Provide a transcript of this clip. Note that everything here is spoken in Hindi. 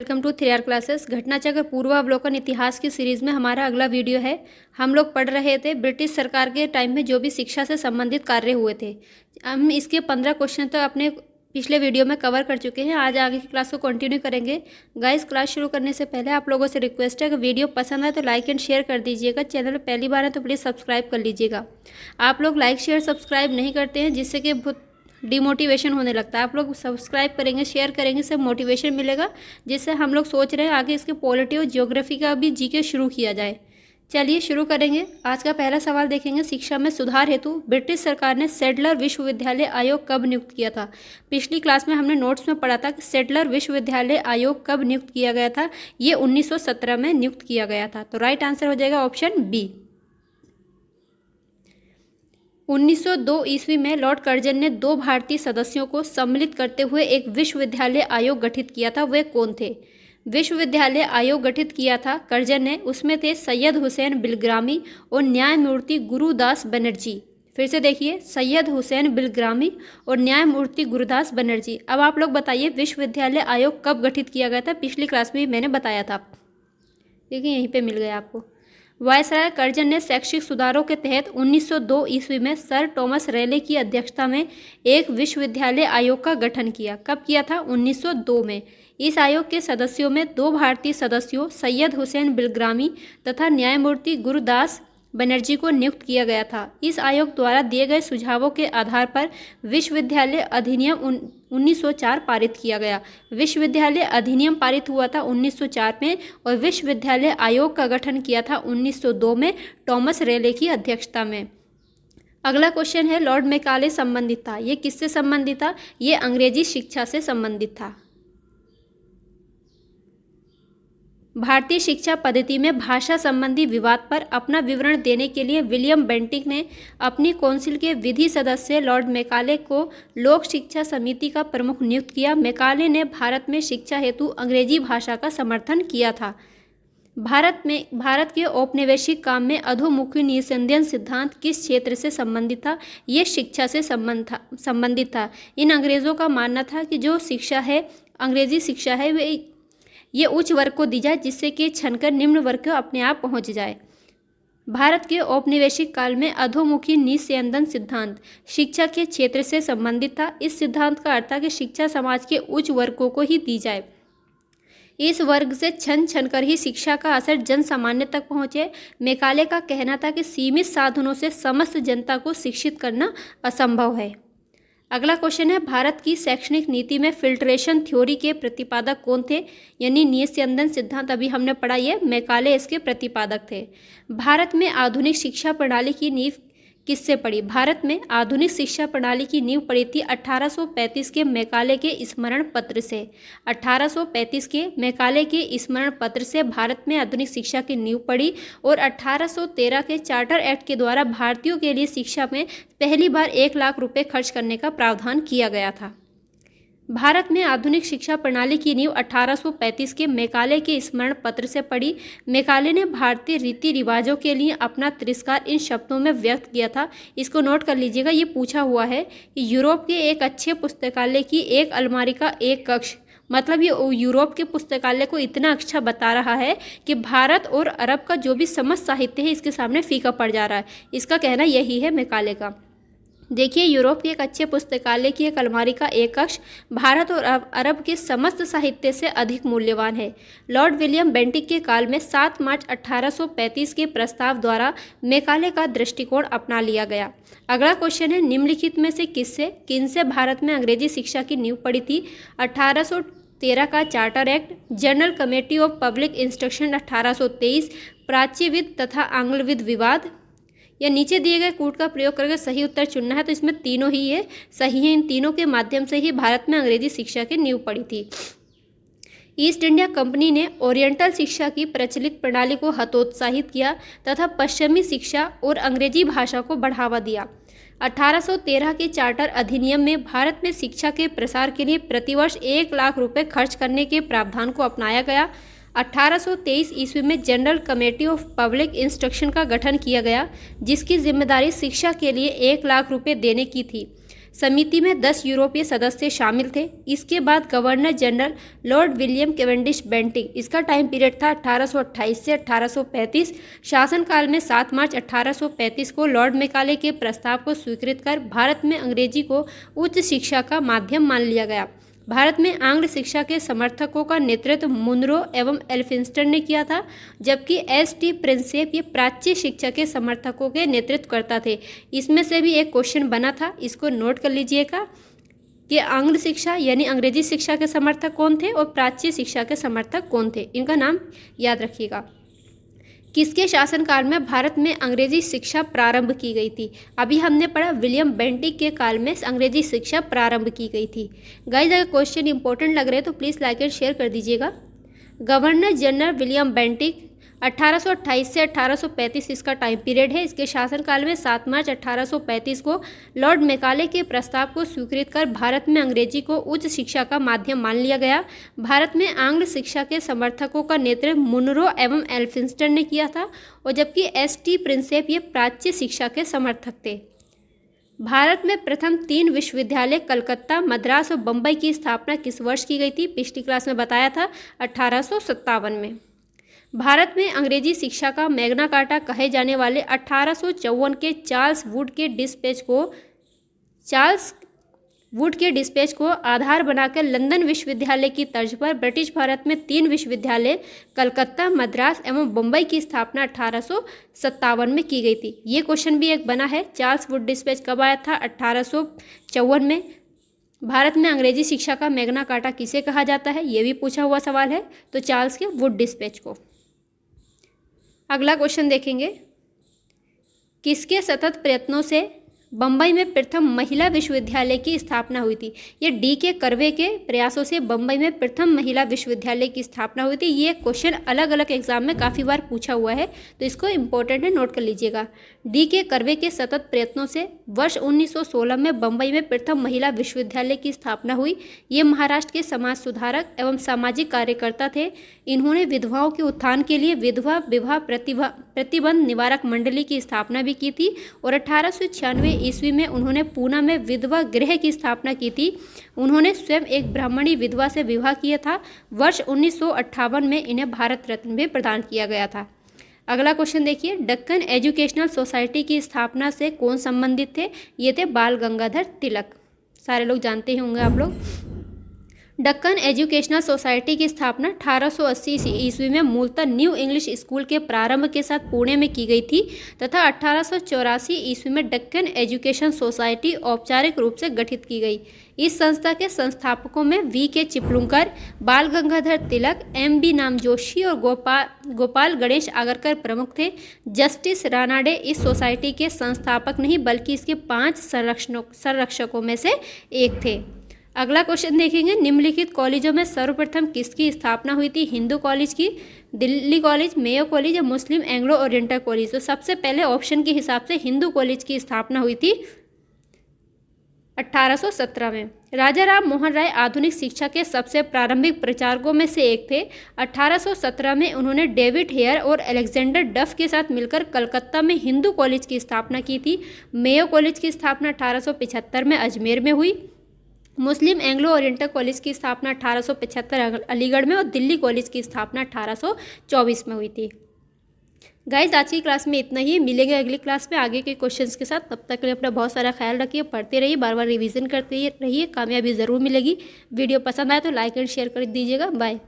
Welcome to 3R classes. Ghatnachakra पूर्वावलोकन इतिहास की सीरीज़ में हमारा अगला वीडियो है। हम लोग पढ़ रहे थे ब्रिटिश सरकार के टाइम में जो भी शिक्षा से संबंधित कार्य हुए थे। हम इसके 15 क्वेश्चन तो अपने पिछले वीडियो में कवर कर चुके हैं। आज आगे की क्लास को कंटिन्यू करेंगे। गाइस, क्लास शुरू करने से पहले आप लोगों से रिक्वेस्ट है कि वीडियो पसंद आए तो लाइक एंड शेयर कर दीजिएगा। चैनल पहली बार है तो प्लीज़ सब्सक्राइब कर लीजिएगा। आप लोग लाइक शेयर सब्सक्राइब नहीं करते हैं, जिससे कि बहुत डिमोटिवेशन होने लगता है। आप लोग सब्सक्राइब करेंगे, शेयर करेंगे, सब मोटिवेशन मिलेगा, जिससे हम लोग सोच रहे हैं आगे इसके पॉलिटी और ज्योग्राफी का भी जीके शुरू किया जाए। चलिए शुरू करेंगे। आज का पहला सवाल देखेंगे। शिक्षा में सुधार हेतु ब्रिटिश सरकार ने सेडलर विश्वविद्यालय आयोग कब नियुक्त किया था? पिछली क्लास में हमने नोट्स में पढ़ा था कि सेडलर विश्वविद्यालय आयोग कब नियुक्त किया गया था। ये 1917 में नियुक्त किया गया था। तो राइट आंसर हो जाएगा ऑप्शन बी। 1902 ईस्वी में लॉर्ड कर्जन ने 2 भारतीय सदस्यों को सम्मिलित करते हुए एक विश्वविद्यालय आयोग गठित किया था। वे कौन थे? विश्वविद्यालय आयोग गठित किया था कर्जन ने, उसमें थे सैयद हुसैन बिलग्रामी और न्यायमूर्ति गुरुदास बनर्जी। फिर से देखिए, सैयद हुसैन बिलग्रामी और न्यायमूर्ति गुरुदास बनर्जी। अब आप लोग बताइए विश्वविद्यालय आयोग कब गठित किया गया था? पिछली क्लास में मैंने बताया था। देखिए यहीं पे मिल गया आपको। वायसराय कर्जन ने शैक्षिक सुधारों के तहत 1902 ईस्वी में सर टॉमस रेले की अध्यक्षता में एक विश्वविद्यालय आयोग का गठन किया। कब किया था? 1902 में। इस आयोग के सदस्यों में 2 भारतीय सदस्यों सैयद हुसैन बिलग्रामी तथा न्यायमूर्ति गुरुदास बनर्जी को नियुक्त किया गया था। इस आयोग द्वारा दिए गए सुझावों के आधार पर विश्वविद्यालय अधिनियम 1904 पारित किया गया। विश्वविद्यालय अधिनियम पारित हुआ था 1904 में और विश्वविद्यालय आयोग का गठन किया था 1902 में टॉमस रेले की अध्यक्षता में। अगला क्वेश्चन है, लॉर्ड मैकाले संबंधित था। ये किससे संबंधित था? ये अंग्रेजी शिक्षा से संबंधित था। भारतीय शिक्षा पद्धति में भाषा संबंधी विवाद पर अपना विवरण देने के लिए विलियम बेंटिक ने अपनी काउंसिल के विधि सदस्य लॉर्ड मैकाले को लोक शिक्षा समिति का प्रमुख नियुक्त किया। मैकाले ने भारत में शिक्षा हेतु अंग्रेजी भाषा का समर्थन किया था। भारत के औपनिवेशिक काम में अधोमुखी निस्संदेह सिद्धांत किस क्षेत्र से संबंधित था? ये शिक्षा से संबंधित था। इन अंग्रेजों का मानना था कि जो शिक्षा है, अंग्रेजी शिक्षा है, वे ये उच्च वर्ग को दी जाए, जिससे कि छनकर निम्न वर्ग को अपने आप पहुंच जाए। भारत के औपनिवेशिक काल में अधोमुखी निस्संदेह सिद्धांत शिक्षा के क्षेत्र से संबंधित था। इस सिद्धांत का अर्थ था कि शिक्षा समाज के उच्च वर्गों को ही दी जाए। इस वर्ग से छन कर ही शिक्षा का असर जन सामान्य तक पहुंचे। मैकाले का कहना था कि सीमित साधनों से समस्त जनता को शिक्षित करना असंभव है। अगला क्वेश्चन है, भारत की शैक्षणिक नीति में फिल्ट्रेशन थ्योरी के प्रतिपादक कौन थे? यानी निस्संदेह सिद्धांत अभी हमने पढ़ा, ये मैकाले इसके प्रतिपादक थे। भारत में आधुनिक शिक्षा प्रणाली की नींव किससे पड़ी? भारत में आधुनिक शिक्षा प्रणाली की नींव पड़ी थी 1835 के मैकाले के स्मरण पत्र से। 1835 के मैकाले के स्मरण पत्र से भारत में आधुनिक शिक्षा की नींव पड़ी और 1813 के चार्टर एक्ट के द्वारा भारतीयों के लिए शिक्षा में पहली बार 1 लाख रुपए खर्च करने का प्रावधान किया गया था। भारत में आधुनिक शिक्षा प्रणाली की नींव 1835 के मैकाले के स्मरण पत्र से पड़ी। मैकाले ने भारतीय रीति रिवाजों के लिए अपना तिरस्कार इन शब्दों में व्यक्त किया था। इसको नोट कर लीजिएगा, ये पूछा हुआ है कि यूरोप के एक अच्छे पुस्तकालय की एक अलमारी का एक कक्ष, मतलब ये यूरोप के पुस्तकालय को इतना अच्छा बता रहा है कि भारत और अरब का जो भी समस्त साहित्य है इसके सामने फीका पड़ जा रहा है। इसका कहना यही है मैकाले का। देखिए, यूरोप के एक अच्छे पुस्तकालय की एक अलमारी का एक कक्ष भारत और अरब के समस्त साहित्य से अधिक मूल्यवान है। लॉर्ड विलियम बेंटिक के काल में 7 मार्च 1835 के प्रस्ताव द्वारा मैकाले का दृष्टिकोण अपना लिया गया। अगला क्वेश्चन है, निम्नलिखित में से किनसे भारत में अंग्रेजी शिक्षा की नींव पड़ी थी? 1813 का charter act, general committee of public instruction 1823, प्राच्यविद तथा आंग्लविद विवाद, या नीचे दिए गए कूट का प्रयोग करके सही उत्तर चुनना है। तो इसमें तीनों ही ये सही है। इन तीनों के माध्यम से ही भारत में अंग्रेजी शिक्षा की नींव पड़ी थी। ईस्ट इंडिया कंपनी ने ओरिएंटल शिक्षा की प्रचलित प्रणाली को हतोत्साहित किया तथा पश्चिमी शिक्षा और अंग्रेजी भाषा को बढ़ावा दिया। 1813 के चार्टर अधिनियम में भारत में शिक्षा के प्रसार के लिए प्रतिवर्ष 1 लाख रुपए खर्च करने के प्रावधान को अपनाया गया। 1823 ईस्वी में general committee of public instruction का गठन किया गया, जिसकी जिम्मेदारी शिक्षा के लिए 1 लाख रुपए देने की थी। समिति में 10 यूरोपीय सदस्य शामिल थे। इसके बाद governor general Lord William Cavendish Bentinck, इसका टाइम पीरियड था 1828 से 1835। शासनकाल में 7 मार्च 1835 को लॉर्ड मैकाले के प्रस्ताव को स्वीकृत कर भारत में अंग्रेजी को उच्च शिक्षा का माध्यम मान लिया गया। भारत में आंग्ल शिक्षा के समर्थकों का नेतृत्व मुनरो एवं एल्फिंस्टन ने किया था, जबकि एस.टी. प्रिंसेप ये प्राच्य शिक्षा के समर्थकों के नेतृत्व करता थे। इसमें से भी एक क्वेश्चन बना था, इसको नोट कर लीजिएगा कि आंग्ल शिक्षा यानी अंग्रेजी शिक्षा के समर्थक कौन थे और प्राच्य शिक्षा के समर्थक कौन थे, इनका नाम याद रखिएगा। किसके शासनकाल में भारत में अंग्रेजी शिक्षा प्रारंभ की गई थी? अभी हमने पढ़ा विलियम बेंटिक के काल में अंग्रेजी शिक्षा प्रारंभ की गई थी। गाइस, अगर क्वेश्चन इंपॉर्टेंट लग रहे हैं तो प्लीज़ लाइक एंड शेयर कर दीजिएगा। गवर्नर जनरल विलियम बेंटिक 1828 से 1835 इसका टाइम पीरियड है। इसके शासनकाल में 7 मार्च 1835 को लॉर्ड मैकाले के प्रस्ताव को स्वीकृत कर भारत में अंग्रेजी को उच्च शिक्षा का माध्यम मान लिया गया। भारत में आंग्ल शिक्षा के समर्थकों का नेतृत्व मुनरो एवं एल्फिंस्टन ने किया था, और जबकि एस.टी. प्रिंसेप ये प्राच्य शिक्षा के समर्थक थे। भारत में प्रथम 3 विश्वविद्यालय कलकत्ता, मद्रास और बम्बई की स्थापना किस वर्ष की गई थी? पिछली क्लास में बताया था 1857 में। भारत में अंग्रेजी शिक्षा का मैग्ना कार्टा कहे जाने वाले 1854 के चार्ल्स वुड के डिस्पैच को आधार बनाकर लंदन विश्वविद्यालय की तर्ज पर ब्रिटिश भारत में 3 विश्वविद्यालय कलकत्ता, मद्रास एवं बम्बई की स्थापना 1857 में की गई थी। ये क्वेश्चन भी एक बना है, चार्ल्स वुड डिस्पैच कब आया था? 1854 में। भारत में अंग्रेजी शिक्षा का मैग्ना कार्टा किसे कहा जाता है? ये भी पूछा हुआ सवाल है, तो चार्ल्स के वुड डिस्पैच को। अगला क्वेश्चन देखेंगे, किसके सतत प्रयत्नों से बम्बई में प्रथम महिला विश्वविद्यालय की स्थापना हुई थी? ये डी के कर्वे के प्रयासों से बम्बई में प्रथम महिला विश्वविद्यालय की स्थापना हुई थी। ये क्वेश्चन अलग अलग एग्जाम में काफ़ी बार पूछा हुआ है, तो इसको इम्पोर्टेंट है, नोट कर लीजिएगा। डी के कर्वे के सतत प्रयत्नों से वर्ष 1916 में बम्बई में प्रथम महिला विश्वविद्यालय की स्थापना हुई। ये महाराष्ट्र के समाज सुधारक एवं सामाजिक कार्यकर्ता थे। इन्होंने विधवाओं के उत्थान के लिए विधवा विवाह प्रतिबंध निवारक मंडली की स्थापना भी की थी, और 1896 ईस्वी में उन्होंने पूना में विधवा गृह की स्थापना की थी। उन्होंने स्वयं एक ब्राह्मणी विधवा से विवाह किया था। वर्ष 1958 में इन्हें भारत रत्न भी प्रदान किया गया था। अगला क्वेश्चन देखिए, दक्कन एजुकेशनल सोसाइटी की स्थापना से कौन संबंधित थे? ये थे बाल गंगाधर तिलक। सारे लोग जानते ही होंगे आप लोग। दक्कन एजुकेशनल सोसाइटी की स्थापना 1880 ईस्वी में मूलतः न्यू इंग्लिश स्कूल के प्रारंभ के साथ पुणे में की गई थी, तथा 1884 ईस्वी में दक्कन एजुकेशन सोसाइटी औपचारिक रूप से गठित की गई। इस संस्था के संस्थापकों में वी.के. चिपलुंकर, बाल गंगाधर तिलक, M.B. नामजोशी और गोपाल गणेश आगरकर प्रमुख थे। जस्टिस रानाडे इस सोसाइटी के संस्थापक नहीं बल्कि इसके 5 संरक्षकों में से एक थे। अगला क्वेश्चन देखेंगे, निम्नलिखित कॉलेजों में सर्वप्रथम किसकी स्थापना हुई थी? हिंदू कॉलेज की, दिल्ली कॉलेज, मेयो कॉलेज या मुस्लिम एंग्लो ओरिएंटल कॉलेज? तो सबसे पहले ऑप्शन के हिसाब से हिंदू कॉलेज की स्थापना हुई थी 1817 में। राजा राम मोहन राय आधुनिक शिक्षा के सबसे प्रारंभिक प्रचारकों में से एक थे। 1817 में उन्होंने डेविड हेयर और अलेक्जेंडर डफ के साथ मिलकर कलकत्ता में हिंदू कॉलेज की स्थापना की थी। मेयो कॉलेज की स्थापना 1875 में अजमेर में हुई। मुस्लिम एंग्लो ओरिएंटल कॉलेज की स्थापना 1875 अलीगढ़ में, और दिल्ली कॉलेज की स्थापना 1824 में हुई थी। गाइज, आज की क्लास में इतना ही। मिलेंगे अगली क्लास में आगे के क्वेश्चंस के साथ। तब तक के लिए अपना बहुत सारा ख्याल रखिए, पढ़ते रहिए, बार बार रिवीजन करते रहिए, कामयाबी ज़रूर मिलेगी। वीडियो पसंद आए तो लाइक एंड शेयर कर दीजिएगा। बाय।